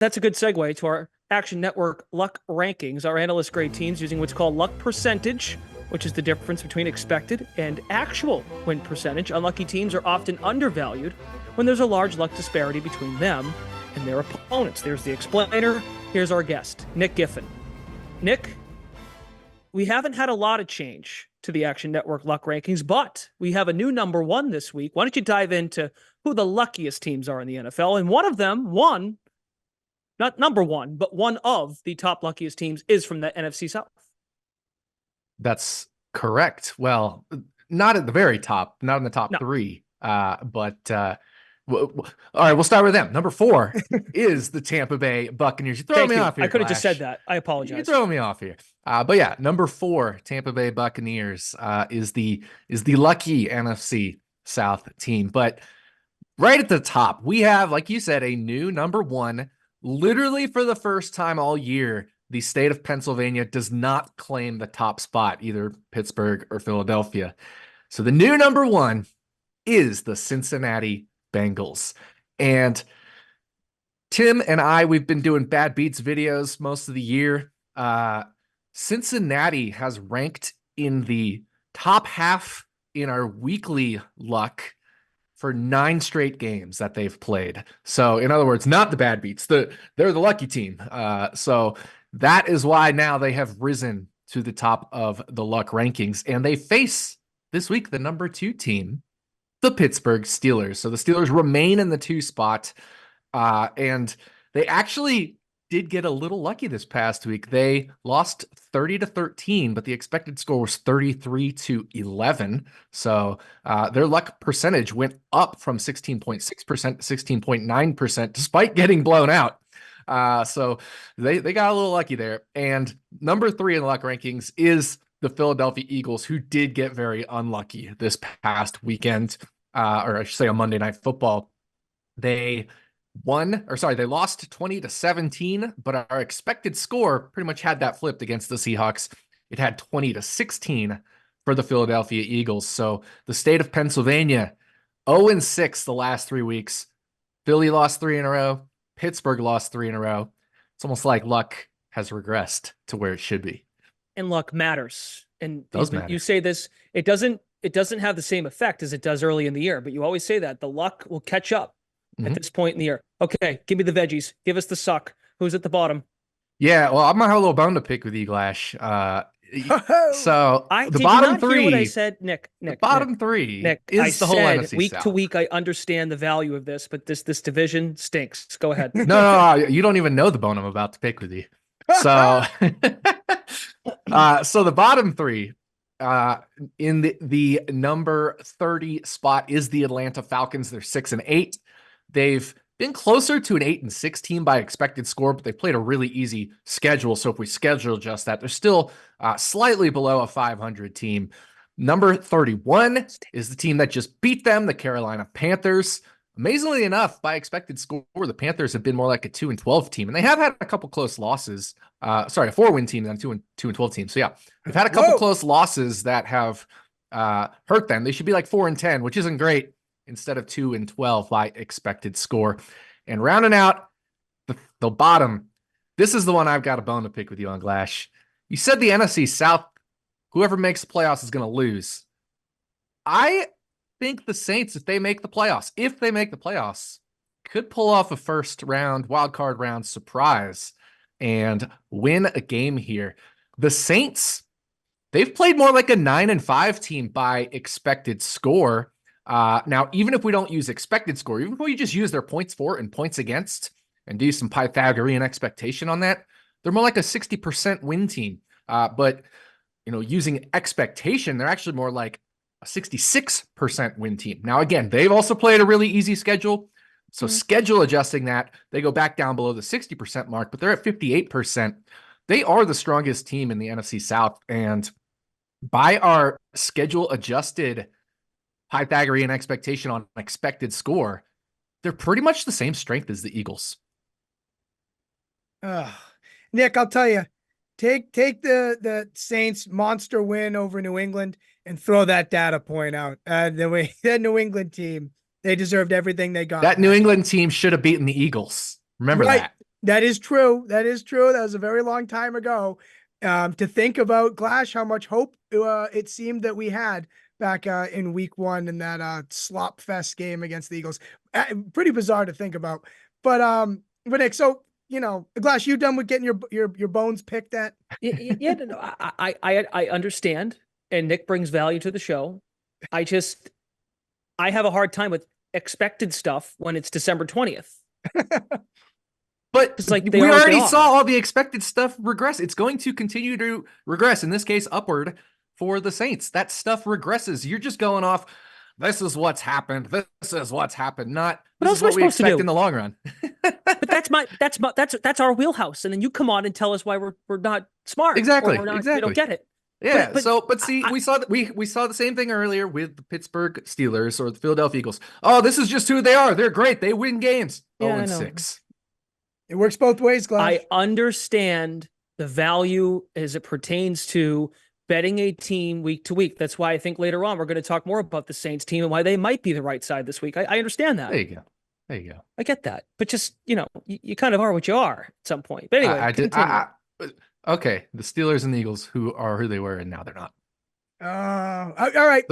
that's a good segue to our Action Network luck rankings. Our analyst grade teams using what's called luck percentage, which is the difference between expected and actual win percentage. Unlucky teams are often undervalued when there's a large luck disparity between them and their opponents. There's the explainer. Here's our guest, Nick Giffen. Nick, we haven't had a lot of change to the Action Network luck rankings, but we have a new number one this week. Why don't you dive into who the luckiest teams are in the NFL? And one of them, not number one, but one of the top luckiest teams is from the NFC South. That's correct. Well, not at the very top, not in the top three, but all right, we'll start with them. Number 4 is the Tampa Bay Buccaneers. You're throwing me off here. I could have just said that. I apologize. You're throwing me off here. But yeah, number 4, Tampa Bay Buccaneers is the lucky NFC South team. But right at the top, we have, like you said, a new number 1. Literally for the first time all year, the state of Pennsylvania does not claim the top spot, either Pittsburgh or Philadelphia. So the new number 1 is the Cincinnati Bengals. And Tim and I, we've been doing Bad Beats videos most of the year. Cincinnati has ranked in the top half in our weekly luck for 9 straight games that they've played. So in other words, not the Bad Beats, they're the lucky team. So that is why now they have risen to the top of the luck rankings, and they face this week the number 2 team, the Pittsburgh Steelers. So the Steelers remain in the 2 spot, and they actually did get a little lucky this past week. They lost 30-13, but the expected score was 33-11. So their luck percentage went up from 16.6% to 16.9%, despite getting blown out. So they got a little lucky there. And number 3 in the luck rankings is the Philadelphia Eagles, who did get very unlucky this past weekend, or I should say on Monday Night Football. They lost 20-17, but our expected score pretty much had that flipped against the Seahawks. It had 20-16 for the Philadelphia Eagles. So the state of Pennsylvania, 0-6 the last 3 weeks. Philly lost 3 in a row. Pittsburgh lost 3 in a row. It's almost like luck has regressed to where it should be. And luck matters. And matter. You say this, it doesn't have the same effect as it does early in the year, but you always say that the luck will catch up at this point in the year. Okay, give me the veggies. Give us the suck. Who's at the bottom? Yeah, well, I'm gonna have a little bone to pick with you, Glash. So the did bottom you not 3. Hear what I said, Nick. The bottom 3 Nick, is the whole NFC week South. to week. I understand the value of this, but this division stinks. Go ahead. No, you don't even know the bone I'm about to pick with you. So, so the bottom 3. In the number 30 spot is the Atlanta Falcons. They're 6-8. They've been closer to an 8-6 team by expected score, but they played a really easy schedule. So if we schedule just that, they're still slightly below a 500 team. Number 31 is the team that just beat them, the Carolina Panthers. Amazingly enough, by expected score, the Panthers have been more like a 2-12 team, and they have had a couple close losses. A 4-win team and a 2-12 team. So yeah, they've had a couple close losses that have hurt them. They should be like 4-10, which isn't great, instead of 2-12 by expected score. And rounding out the bottom, this is the one I've got a bone to pick with you on, Glash. You said the NFC South, whoever makes the playoffs is going to lose. I think the Saints, if they make the playoffs, could pull off a first round, wild card round surprise and win a game here. The Saints, they've played more like a 9-5 team by expected score. Now, even if we don't use expected score, even if we just use their points for and points against and do some Pythagorean expectation on that, they're more like a 60% win team. But, using expectation, they're actually more like a 66% win team. Now, again, they've also played a really easy schedule. So schedule adjusting that, they go back down below the 60% mark, but they're at 58%. They are the strongest team in the NFC South. And by our schedule adjusted Pythagorean expectation on expected score, they're pretty much the same strength as the Eagles. Nick, I'll tell you, take the Saints monster win over New England and throw that data point out. That New England team, they deserved everything they got. That New England team should have beaten the Eagles. Remember that. That is true. That is true. That was a very long time ago. To think about, Glash, how much hope it seemed that we had back in week 1 in that slop fest game against the Eagles. Pretty bizarre to think about. But Nick, so Glash, you done with getting your bones picked at? Yeah, no, I understand, and Nick brings value to the show. I have a hard time with expected stuff when it's December 20th. But It's like we already saw all the expected stuff regress. It's going to continue to regress, in this case, upward for the Saints. That stuff regresses. You're just going off, this is what's happened. This is what's happened. Not this is what we expect in the long run. But that's our wheelhouse. And then you come on and tell us why we're not smart. Exactly. Or we're not, exactly. We don't get it. Yeah. But see, we saw the same thing earlier with the Pittsburgh Steelers or the Philadelphia Eagles. Oh, this is just who they are. They're great. They win games. Yeah, 0-6. It works both ways, Glash. I understand the value as it pertains to betting a team week to week. That's why I think later on we're going to talk more about the Saints team and why they might be the right side this week. I understand that. There you go. I get that. But just, you kind of are what you are at some point. But anyway, okay. The Steelers and the Eagles, who are who they were, and now they're not. All right.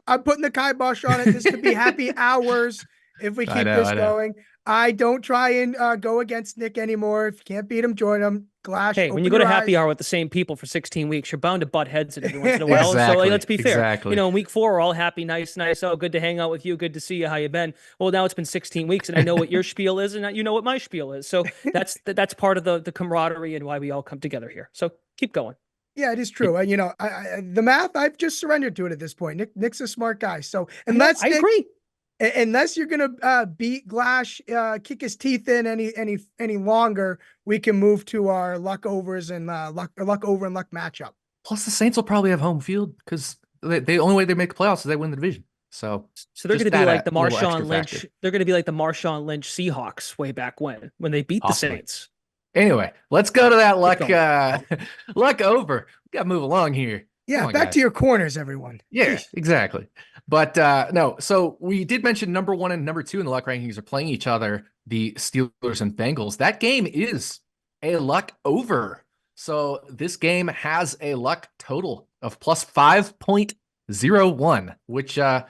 I'm putting the kibosh on it. This could be happy hours if we keep this going. I don't try and go against Nick anymore. If you can't beat him, join him. Glash. Hey, when you go to happy hour with the same people for 16 weeks, you're bound to butt heads in every once in a while. Exactly, so let's be fair. Exactly. In week 4, we're all happy, nice. Oh, good to hang out with you. Good to see you. How you been? Well, now it's been 16 weeks, and I know what your spiel is, and you know what my spiel is. So that's part of the camaraderie and why we all come together here. So keep going. Yeah, it is true. The math, I've just surrendered to it at this point. Nick's a smart guy. So I agree. Unless you're gonna beat Glash, kick his teeth in any longer, we can move to our luck overs and luck over and luck matchup. Plus, the Saints will probably have home field because the only way they make the playoffs is they win the division. So they're going to be like the Marshawn Lynch. Factor. They're going to be like the Marshawn Lynch Seahawks way back when they beat the Saints. Anyway, let's go to that luck over. We got to move along here. Yeah, back to your corners, everyone. Yeah, exactly. But no, so we did mention number 1 and number 2 in the luck rankings are playing each other, the Steelers and Bengals. That game is a luck over. So this game has a luck total of plus 5.01, which is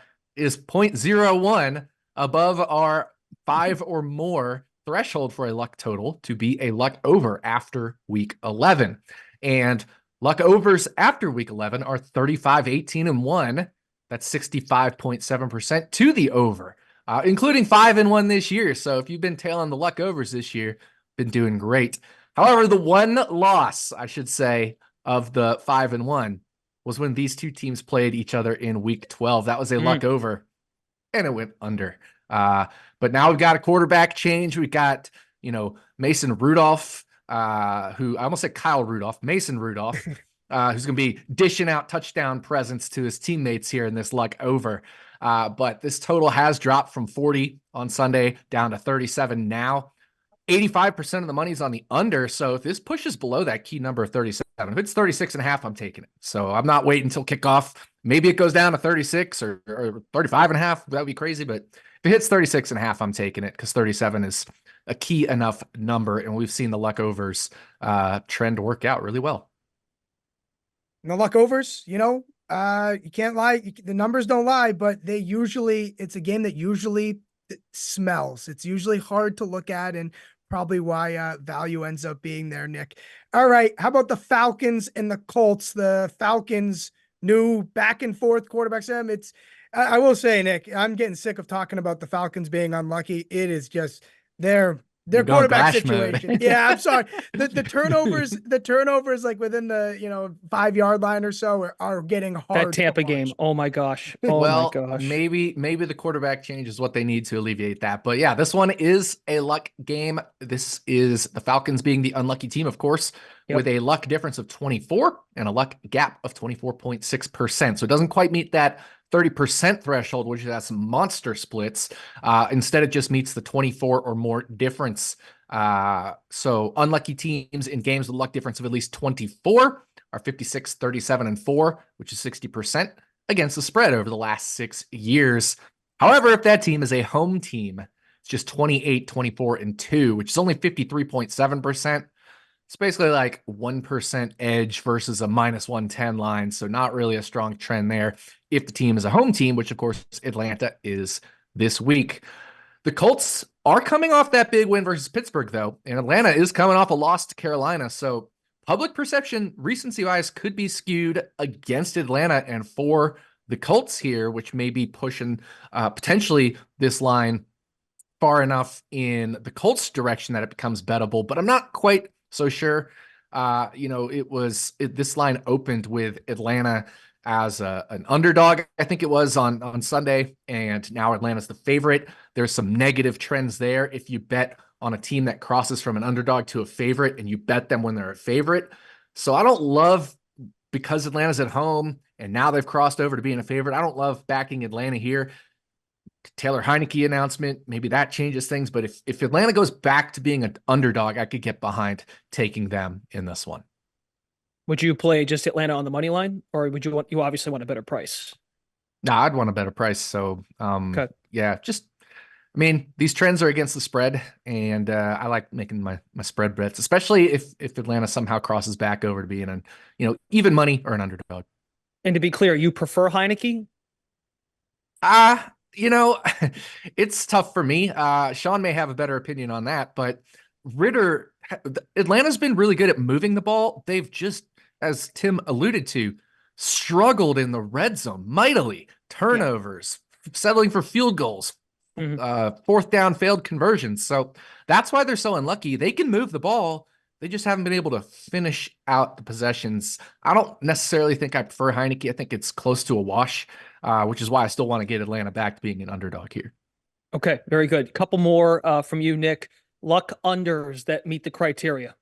0.01 above our 5 or more threshold for a luck total to be a luck over after week 11. And luck overs after week 11 are 35, 18, and 1. That's 65.7% to the over, including 5 and 1 this year. So if you've been tailing the luck overs this year, been doing great. However, the one loss, I should say, of the 5 and 1 was when these two teams played each other in week 12. That was a luck over, and it went under. But now we've got a quarterback change. We got, Mason Rudolph, who I almost said Kyle Rudolph, Mason Rudolph, who's going to be dishing out touchdown presents to his teammates here in this luck over. But this total has dropped from 40 on Sunday down to 37 now. 85% of the money's on the under. So if this pushes below that key number of 37, if it's 36.5, I'm taking it. So I'm not waiting until kickoff. Maybe it goes down to 36 or 35.5. That would be crazy. But if it hits 36.5, I'm taking it because 37 is a key enough number. And we've seen the luck overs trend work out really well. No luck overs, you can't lie. The numbers don't lie, but it's a game that usually smells. It's usually hard to look at, and probably why value ends up being there, Nick. All right. How about the Falcons and the Colts? The Falcons new back and forth quarterbacks. I will say, Nick, I'm getting sick of talking about the Falcons being unlucky. It is just their quarterback situation. Yeah, I'm sorry. The turnovers like within the 5-yard line or so are getting hard. That Tampa game. Oh my gosh. My gosh. Maybe the quarterback change is what they need to alleviate that. But yeah, this one is a luck game. This is the Falcons being the unlucky team, of course, with a luck difference of 24 and a luck gap of 24.6%. So it doesn't quite meet that 30% threshold, which has some monster splits. Instead, it just meets the 24 or more difference. So unlucky teams in games with luck difference of at least 24 are 56, 37, and 4, which is 60% against the spread over the last 6 years. However, if that team is a home team, It's just 28, 24, and 2, which is only 53.7%. It's basically like 1% edge versus a minus 110 line. So not really a strong trend there if the team is a home team, which of course Atlanta is this week. The Colts are coming off that big win versus Pittsburgh, though, and Atlanta is coming off a loss to Carolina. So public perception, recency bias could be skewed against Atlanta and for the Colts here, which may be pushing potentially this line far enough in the Colts direction that it becomes bettable, but I'm not quite so sure. This line opened with Atlanta as an underdog, I think it was on Sunday, and now Atlanta's the favorite. There's some negative trends there if you bet on a team that crosses from an underdog to a favorite and you bet them when they're a favorite. So I don't love, because Atlanta's at home and now they've crossed over to being a favorite, I don't love backing Atlanta here. Taylor Heineke announcement, maybe that changes things. But if Atlanta goes back to being an underdog, I could get behind taking them in this one. Would you play just Atlanta on the money line, or would you obviously want a better price? No, I'd want a better price. So, Okay. yeah, these trends are against the spread, and I like making my spread bets, especially if Atlanta somehow crosses back over to being even money or an underdog. And to be clear, you prefer Heineke? It's tough for me. Sean may have a better opinion on that, but Ritter, Atlanta's been really good at moving the ball. They've just, as Tim alluded to, struggled in the red zone mightily. Turnovers, settling for field goals, fourth down failed conversions. So that's why they're so unlucky. They can move the ball. They just haven't been able to finish out the possessions. I don't necessarily think I prefer Heineke. I think it's close to a wash, which is why I still want to get Atlanta back to being an underdog here. Okay, very good. Couple more from you, Nick. Luck unders that meet the criteria.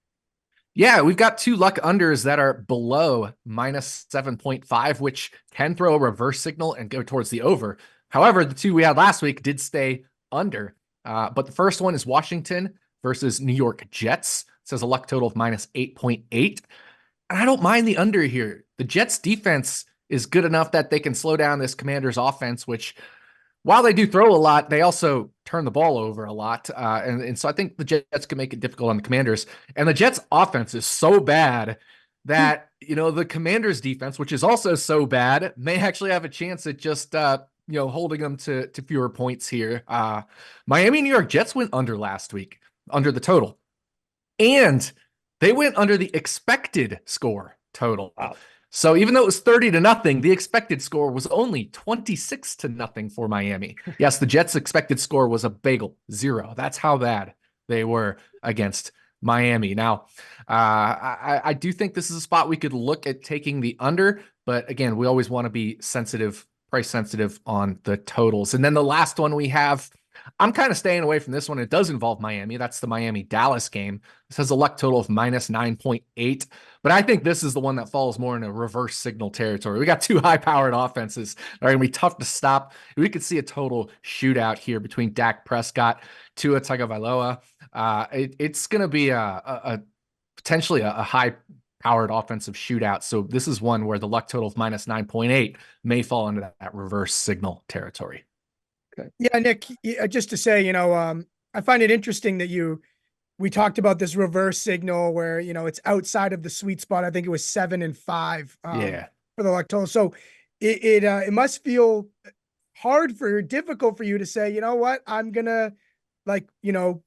Yeah, we've got 2 luck unders that are below minus 7.5, which can throw a reverse signal and go towards the over. However, the 2 we had last week did stay under. But the first one is Washington versus New York Jets. It says a luck total of minus 8.8. And I don't mind the under here. The Jets defense is good enough that they can slow down this Commanders offense, which, while they do throw a lot, they also turn the ball over a lot. And so I think the Jets can make it difficult on the Commanders. And the Jets offense is so bad that, the Commanders defense, which is also so bad, may actually have a chance at just, holding them to fewer points here. Miami, New York Jets went under last week, under the total. And they went under the expected score total. Wow. So even though it was 30-0, the expected score was only 26-0 for Miami. Yes, the Jets' expected score was a bagel, 0. That's how bad they were against Miami. Now, I do think this is a spot we could look at taking the under, but again, we always want to be price sensitive on the totals. And then the last one we have, I'm kind of staying away from this one. It does involve Miami. That's the Miami-Dallas game. This has a luck total of minus 9.8. But I think this is the one that falls more into reverse signal territory. We got 2 high-powered offenses that are going to be tough to stop. We could see a total shootout here between Dak Prescott, Tua Tagovailoa. It's going to be potentially a high-powered offensive shootout. So this is one where the luck total of minus 9.8 may fall into that reverse signal territory. Okay. Yeah, Nick, just to say, I find it interesting that we talked about this reverse signal where, it's outside of the sweet spot. I think it was 7 and 5 for the luck total. So it must feel difficult for you to say, you know what, I'm going to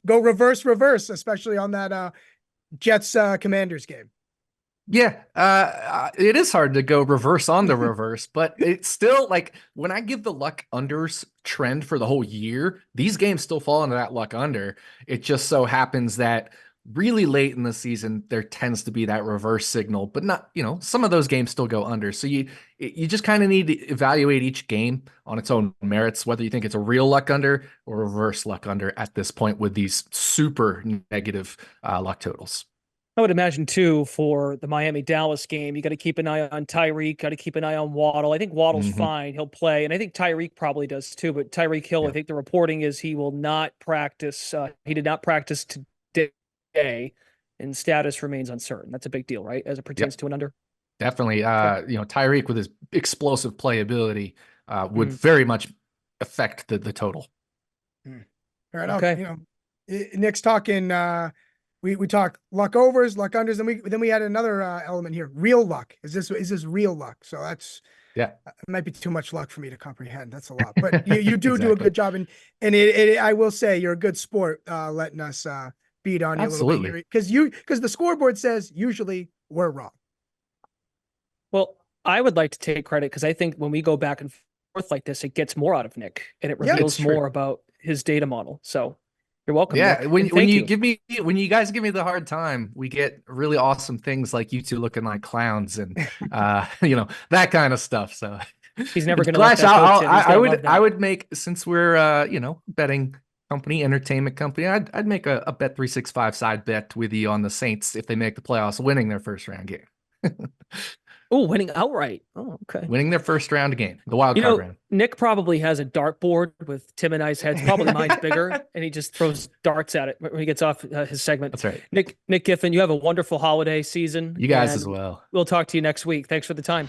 go reverse, especially on that Jets Commanders game. Yeah, it is hard to go reverse on the reverse, but it's still when I give the luck unders trend for the whole year, these games still fall into that luck under. It just so happens that really late in the season, there tends to be that reverse signal, but not, some of those games still go under. So you just kind of need to evaluate each game on its own merits, whether you think it's a real luck under or reverse luck under at this point with these super negative luck totals. I would imagine, too, for the Miami-Dallas game, you got to keep an eye on Tyreek, got to keep an eye on Waddle. I think Waddle's fine. He'll play. And I think Tyreek probably does, too. But Tyreek Hill, I think the reporting is he will not practice. He did not practice today, and status remains uncertain. That's a big deal, right, as it pertains to an under? Definitely. Tyreek with his explosive playability would very much affect the total. Fair enough. Okay. You know, Nick's talking. We talk luck overs, luck unders, and then we add another element here. Real luck. Is this real luck? So that's Yeah. it might be too much luck for me to comprehend. That's a lot, but you do do a Exactly. good job, and I will say you're a good sport letting us beat on you a little bit Absolutely. here because the scoreboard says usually we're wrong. Well, I would like to take credit because I think when we go back and forth like this, it gets more out of Nick and it Yeah, reveals it's true. more about his data model. So you're welcome. Yeah, Nick. when And thank you guys give me the hard time, we get really awesome things like you two looking like clowns and that kind of stuff. So He's never going to Glash, let that go, Tim. He's I gonna would love that. I would make, since we're betting company, entertainment company, I'd make a bet 365 side bet with you on the Saints if they make the playoffs, winning their first round game. Oh, winning outright. Oh, okay. Winning their first round game, the wild card round. Nick probably has a dartboard with Tim and I's heads. Probably mine's bigger, and he just throws darts at it when he gets off his segment. That's right. Nick Giffen, you have a wonderful holiday season. You guys and as well. We'll talk to you next week. Thanks for the time.